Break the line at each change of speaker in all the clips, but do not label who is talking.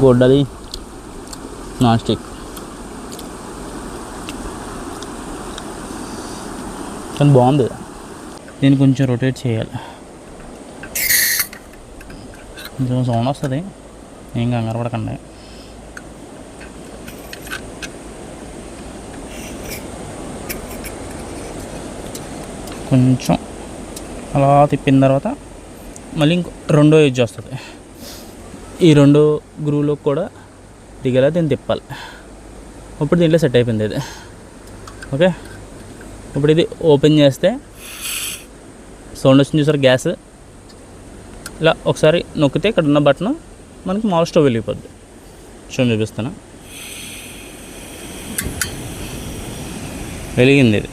గొడ్డలి non stick కానీ బాగుంది. దీన్ని కొంచెం రొటేట్ చేయాలి, కొంచెం సౌండ్ వస్తుంది, ఏం కంగారు పడకండి. కొంచెం అలా తిప్పిన తర్వాత మళ్ళీ ఇంకో రెండో ఎడ్జ్ వస్తుంది. ఈ రెండో గ్రూవ్లో కూడా దిగేలా దీన్ని తిప్పాలి. ఇప్పుడు దీంట్లో సెట్ అయిపోయింది ఇది. ఓకే, ఇప్పుడు ఇది ఓపెన్ చేస్తే సౌండ్ వచ్చింది చూసారు, గ్యాస్ ఇలా ఒకసారి నొక్కితే ఇక్కడ ఉన్న బటన్ మనకి మామూలు స్టవ్ వెళ్ళిపోద్ది. చూపిస్తాను, వెలిగింది ఇది,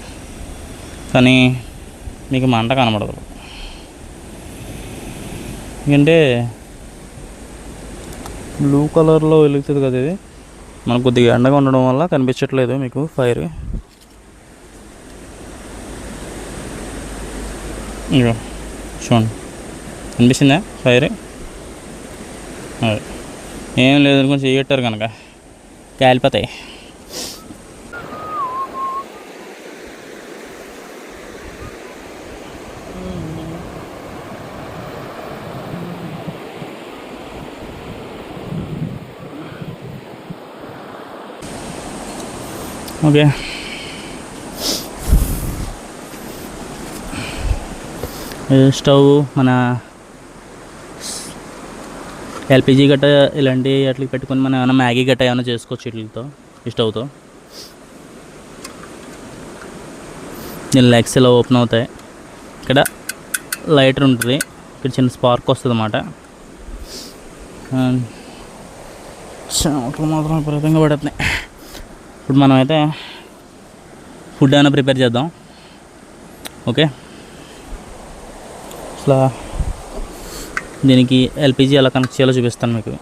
కానీ మీకు మంట కనబడదు. ఎందుకంటే బ్లూ కలర్లో వెలుగుతుంది కదా ఇది, మనకు కొద్దిగా ఎండగా ఉండడం వల్ల కనిపించట్లేదు మీకు ఫైర్. ఇగో చూడండి, కనిపిస్తుందా ఫైర్? అదే ఏం లేదు, కొంచెం చేయట్టారు కనుక కాలిపోతాయి. ఓకే, స్టవ్ మన ఎల్పిజి గట్ట ఇలాంటి వాటికి పెట్టుకొని మనం ఏమైనా మ్యాగీ గట్ట ఏమైనా చేసుకోవచ్చు వీటితో, ఈ స్టవ్తో. దీని లెగ్స్ ఇలా ఓపెన్ అవుతాయి, ఇక్కడ లైటర్ ఉంటుంది, ఇక్కడ చిన్న స్పార్క్ వస్తుంది అన్నమాట. చెమటలు మాత్రం విపరీతంగా పడుతున్నాయి. ఇప్పుడు మనమైతే ఫుడ్ ఏమైనా ప్రిపేర్ చేద్దాం. ఓకే, అసలు దీనికి ఎల్పిజి ఎలా కనెక్ట్ చేయాలో చూపిస్తాను మీకు.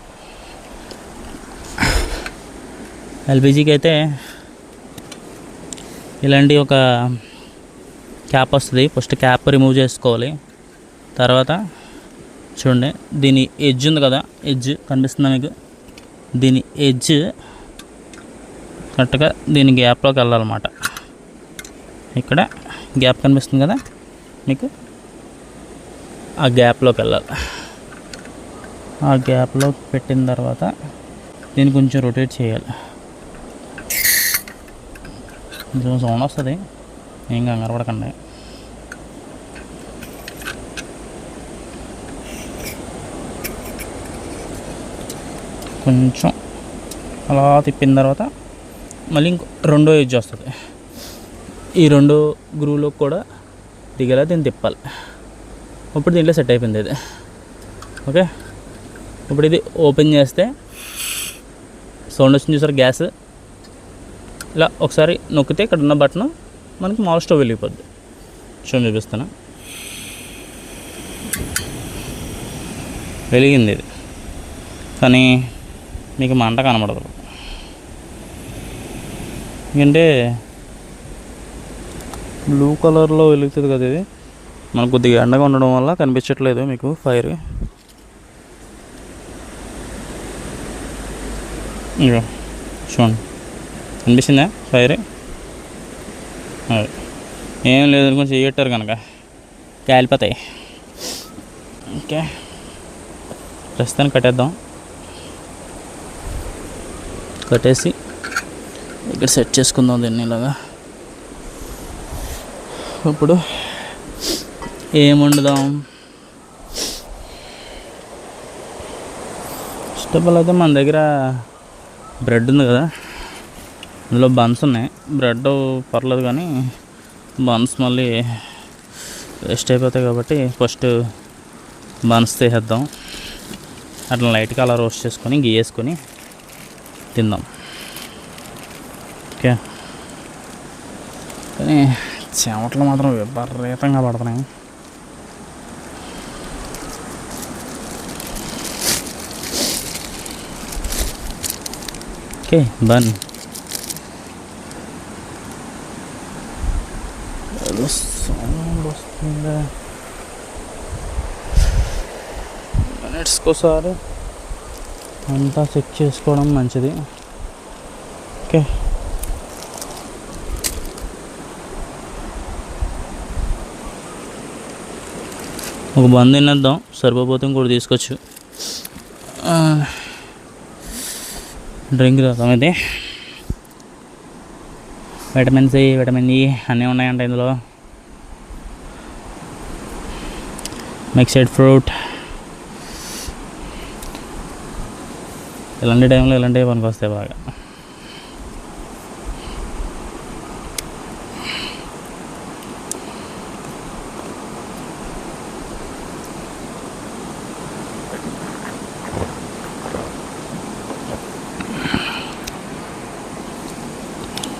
ఎల్పిజికి అయితే ఇలాంటి ఒక క్యాప్ వస్తుంది. ఫస్ట్ క్యాప్ రిమూవ్ చేసుకోవాలి. తర్వాత చూడండి, దీని ఎడ్జ్ ఉంది కదా, ఎడ్జ్ కనిపిస్తుందా మీకు? దీని ఎడ్జ్ కరెక్ట్గా దీని గ్యాప్లోకి వెళ్ళాలన్నమాట. ఇక్కడ గ్యాప్ కనిపిస్తుంది కదా మీకు, ఆ గ్యాప్లోకి వెళ్ళాలి. ఆ గ్యాప్లోకి పెట్టిన తర్వాత దీన్ని కొంచెం రొటేట్ చేయాలి, కొంచెం సౌండ్ వస్తుంది, ఏం కంగారు పడకండి. కొంచెం అలా తిప్పిన తర్వాత మళ్ళీ ఇంకో రెండో ఎడ్జ్ వస్తుంది. ఈ రెండో గ్రూవ్లో కూడా దిగేలా దీన్ని తిప్పాలి. ఇప్పుడు దీంట్లో సెట్ అయిపోయింది ఇది. ఓకే, ఇప్పుడు ఇది ఓపెన్ చేస్తే సౌండ్ వచ్చింది చూసారు, గ్యాస్ ఇలా ఒకసారి నొక్కితే ఇక్కడ ఉన్న బటన్ మనకి మామూలు స్టవ్ వెళ్ళిపోద్ది. చూపిస్తాను, వెలిగింది ఇది, కానీ మీకు మంట కనబడదు. ఎందుకంటే బ్లూ కలర్లో వెలుగుతుంది కదా ఇది, మనకు కొద్దిగా ఎండగా ఉండడం వల్ల కనిపించట్లేదు మీకు ఫైర్. ఇగో చూడండి, కనిపిస్తుందా ఫైర్? అదే ఏం లేదు, కొంచెం చేయట్టారు కనుక కాలిపోతాయి. ఓకే, ప్రస్తుతానికి కట్టేద్దాం. కట్టేసి ఇక్కడ సెట్ చేసుకుందాం దీన్ని ఇలాగా. ఇప్పుడు ఏం వండుదాం? వెజిటబుల్ అయితే మన దగ్గర బ్రెడ్ ఉంది కదా, అందులో బన్స్ ఉన్నాయి. బ్రెడ్ పర్లేదు కానీ బన్స్ మళ్ళీ వేస్ట్ అయిపోతాయి కాబట్టి ఫస్ట్ బన్స్ తీసేద్దాం. అట్లా లైట్గా అలా రోస్ట్ చేసుకొని గీ వేసుకొని తిందాం. ఓకే, కానీ చెమటలు మాత్రం విపరీతంగా పడుతున్నాయి. ఓకే, బన్ సౌండ్ వస్తుందా? మినిట్స్కి ఒకసారి అంతా చెక్ చేసుకోవడం మంచిది. ఓకే, ఒక బంద్ తినేద్దాం, సరిపోతే ఇంకోటి తీసుకొచ్చు. డ్రింక్ తాగుతాం. ఇది విటమిన్ సి, విటమిన్ ఈ అన్నీ ఉన్నాయంట ఇందులో. Mixed fruit. ఇలాంటి టైంలో ఇలాంటివి పనికి వస్తాయి బాగా.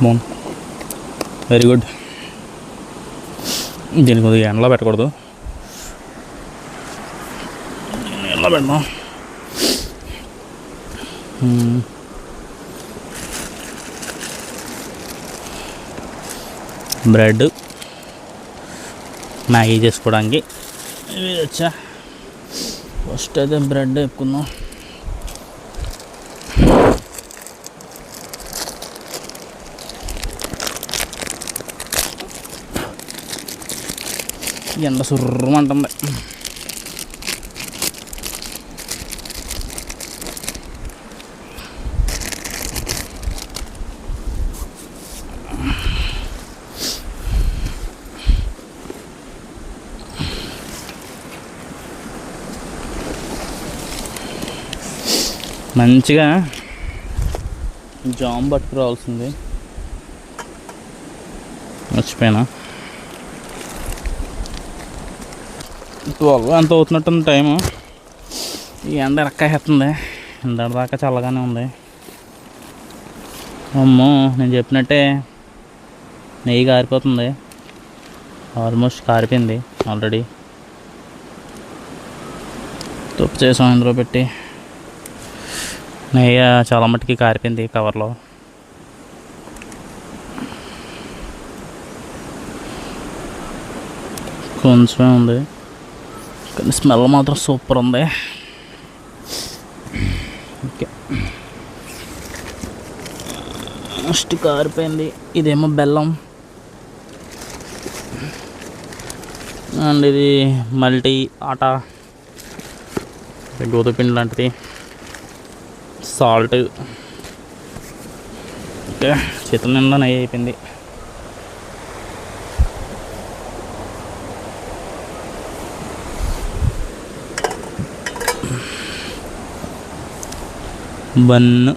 బాగుంది, వెరీ గుడ్. దీన్ని కొద్దిగా ఎండలో పెట్టకూడదు, ఎండలో పెడదాం. బ్రెడ్ మ్యాగీ చేసుకోవడానికి ఇవి వచ్చా. ఫస్ట్ అయితే బ్రెడ్ ఎక్కున్నాం. ఎండ సుర్రమంటుంది. మంచిగా జామ్ పట్టుకురావాల్సింది, మర్చిపోయినా. 12 ఎంత అవుతున్నట్టుంది టైము. ఈ ఎండ ఎరక్కేస్తుంది, ఎండ దాకా చల్లగానే ఉంది. అమ్మో, నేను చెప్పినట్టే నెయ్యి కారిపోతుంది. Almost కారిపోయింది already. తుప్పు చేసాం ఇందులో పెట్టి. నెయ్యి చాలా మట్టుకి కారిపోయింది కవర్లో. కొంచెమే ఉంది కానీ స్మెల్ మాత్రం సూపర్ ఉంది. ఓకే, ఫస్ట్ కారిపోయింది. ఇదేమో బెల్లం అండ్ ఇది మల్టీ ఆటా, గోధుమపిండి లాంటిది, సాల్ట్. ఓకే, చేతుల నిండా నెయ్యి అయిపోయింది. బన్ను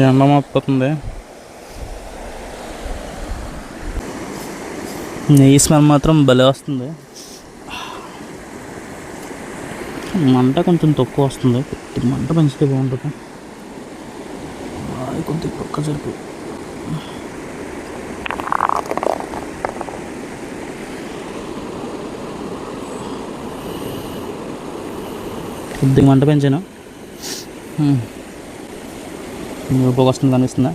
ఎండ మొత్తుంది. నెయ్యి స్మెల్ మాత్రం భలే వస్తుంది. మంట కొంచెం తక్కువ వస్తుంది, మంట పెంచితే బాగుంటుంది. కొద్దిగా పక్క సరుకు. కొద్దిగా మంట పెంచాను. పొగ వస్తుంది కనిపిస్తుందా?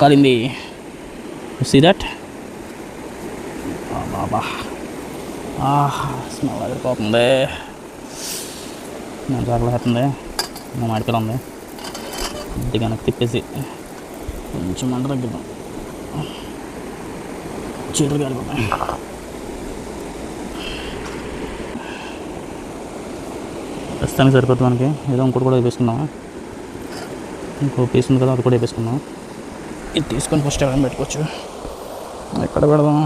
కాలింది. See that? బాబా, స్మెల్ అదిరిపోతుంది. నేను తగలేస్తుంది, మా మాడిపిల్ల ఉంది. కొద్దిగా వెనక్కి తిప్పేసి కొంచెం మంట తగ్గిద్దాం. చీరలు కాలిపోతాయి. ప్రస్తుతానికి సరిపోతుంది మనకి. ఏదో ఇంకోటి కూడా వేసుకుందామా? ఇంకో పీస్ ఉంది కదా, అది కూడా వేసుకుందాం. ఇది తీసుకొని ఫస్ట్ ఎవరైనా పెట్టుకోవచ్చు. ఎక్కడ పెడదాం?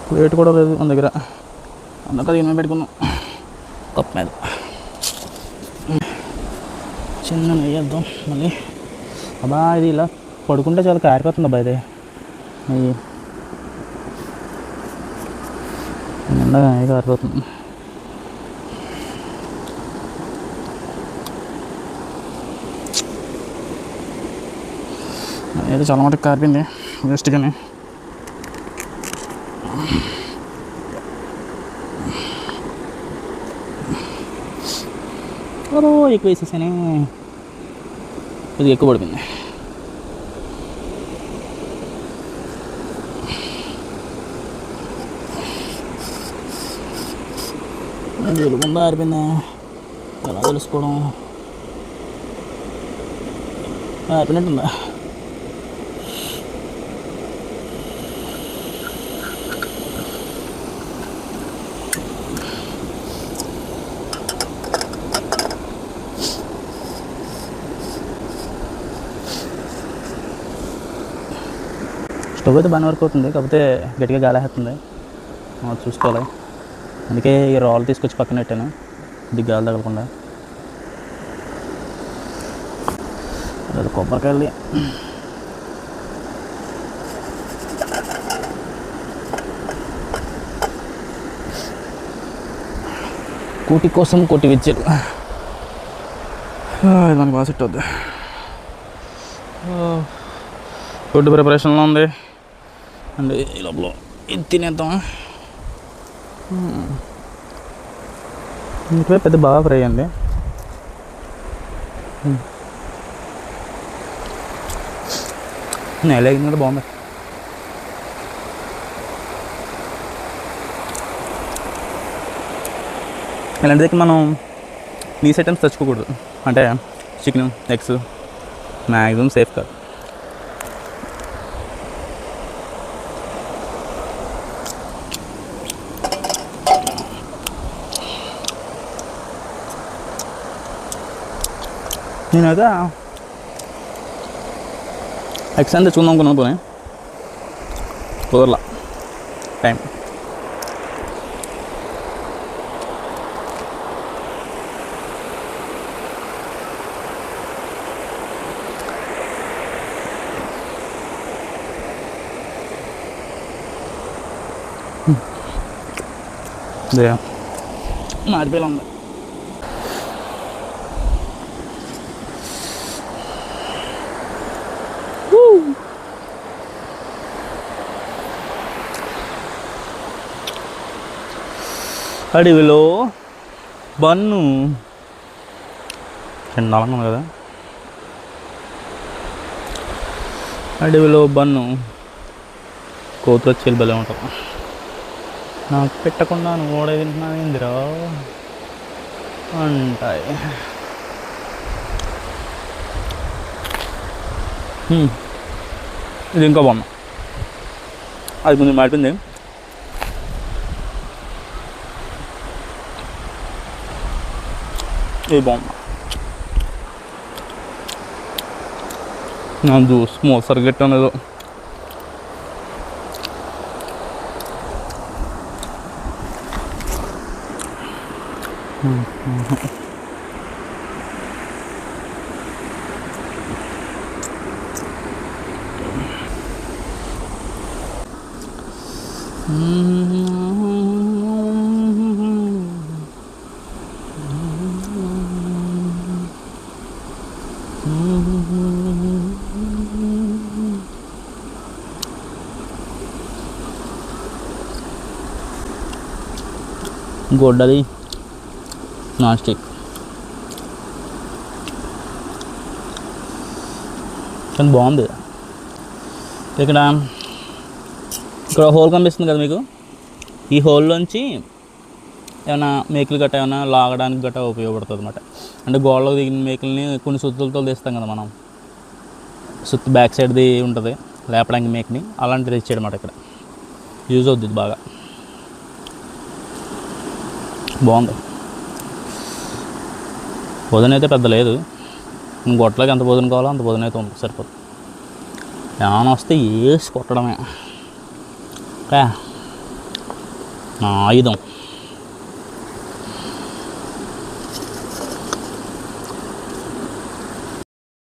ప్లేట్ కూడా లేదు మన దగ్గర, అందుకే దీని మీద పెట్టుకున్నాం, కప్ మీద. చిన్న నెయ్యి వేద్దాం మళ్ళీ. అబ్బా, ఇది ఇలా పడుకుంటే చాలా కారిపోతుంది అబ్బా ఇది నెయ్యి. నిండా ఇక ఆరిపోతుంది. ఏదో చాలా మటుకు కారిపోయింది వేస్ట్గానే. ఎక్కువ వేసేసానే, ఇది ఎక్కువ పడిపోయింది. ముందు ఆరిపోయింది, ఎలా తెలుసుకోవడం? ఆరిపోయినట్టుందా? స్టవ్ అయితే బాగానే వర్క్ అవుతుంది, కాకపోతే గట్టిగా గాలి వేస్తుంది, చూసుకోవాలి. అందుకే ఈ రాళ్ళు తీసుకొచ్చి పక్కన పెట్టాను, ఇది గాలి తగలకుండా. అది కొబ్బరికాయలు కోటి కోసం కోటి విచ్చారు, దానికి బాగా సెట్ అవుద్ది. ఫుడ్ ప్రిపరేషన్లో ఉంది అండ్ ఈ లోపల ఇది తినేద్దాం. ఇంట్లో పెద్ద బాగా ఫ్రై అయింది. నెల అయింది కూడా బాగుంది. ఇలాంటిది మనం నీస్ ఐటమ్స్ తెచ్చుకోకూడదు, అంటే చికెన్ ఎగ్స్ మ్యాక్సిమం సేఫ్ కాదు. నేనైతే ఎగ్స్ అని తెచ్చుకుందాం అనుకున్నాను, పోనీ కుదరలా టైం. మారిపోయేలా ఉంది. అడవిలో బన్ను చండాలంగా ఉంది కదా. అడవిలో బన్ను కోతులు వచ్చి భలే ఉంటాం. నాకు పెట్టకుండా నువ్వు కూడా తింటున్నావు ఏందిరా అంటాయి. ఇది ఇంకా బాగుంది, అది కొంచెం మాటింది. ఇది బాగుంది. నా జ్యూస్ మోసరి గట్టి అనేది గొడ్డలి నాన్ స్టిక్ కానీ బాగుంది. ఇక్కడ హోల్ కనిపిస్తుంది కదా మీకు, ఈ హోల్లోంచి ఏమైనా మేకులు గట్ట ఏమైనా లాగడానికి గట్ట ఉపయోగపడుతుంది అనమాట. అంటే గోడలో దిగిన మేకుల్ని కొన్ని సుత్తులతో తీస్తాం కదా మనం, సుత్తు బ్యాక్ సైడ్ది ఉంటుంది లేపడానికి మేకుని, అలాంటిది తెచ్చాడనమాట. ఇక్కడ యూజ్ అవుద్ది బాగా, బాగుంది. పొదన అయితే పెద్ద లేదు, గొట్టలోకి ఎంత పొదన కావాలో అంత పొదన అయితే ఉంది, సరిపోతుంది. ఏమైనా వస్తే వేసి కొట్టడమే నా ఆయుధం.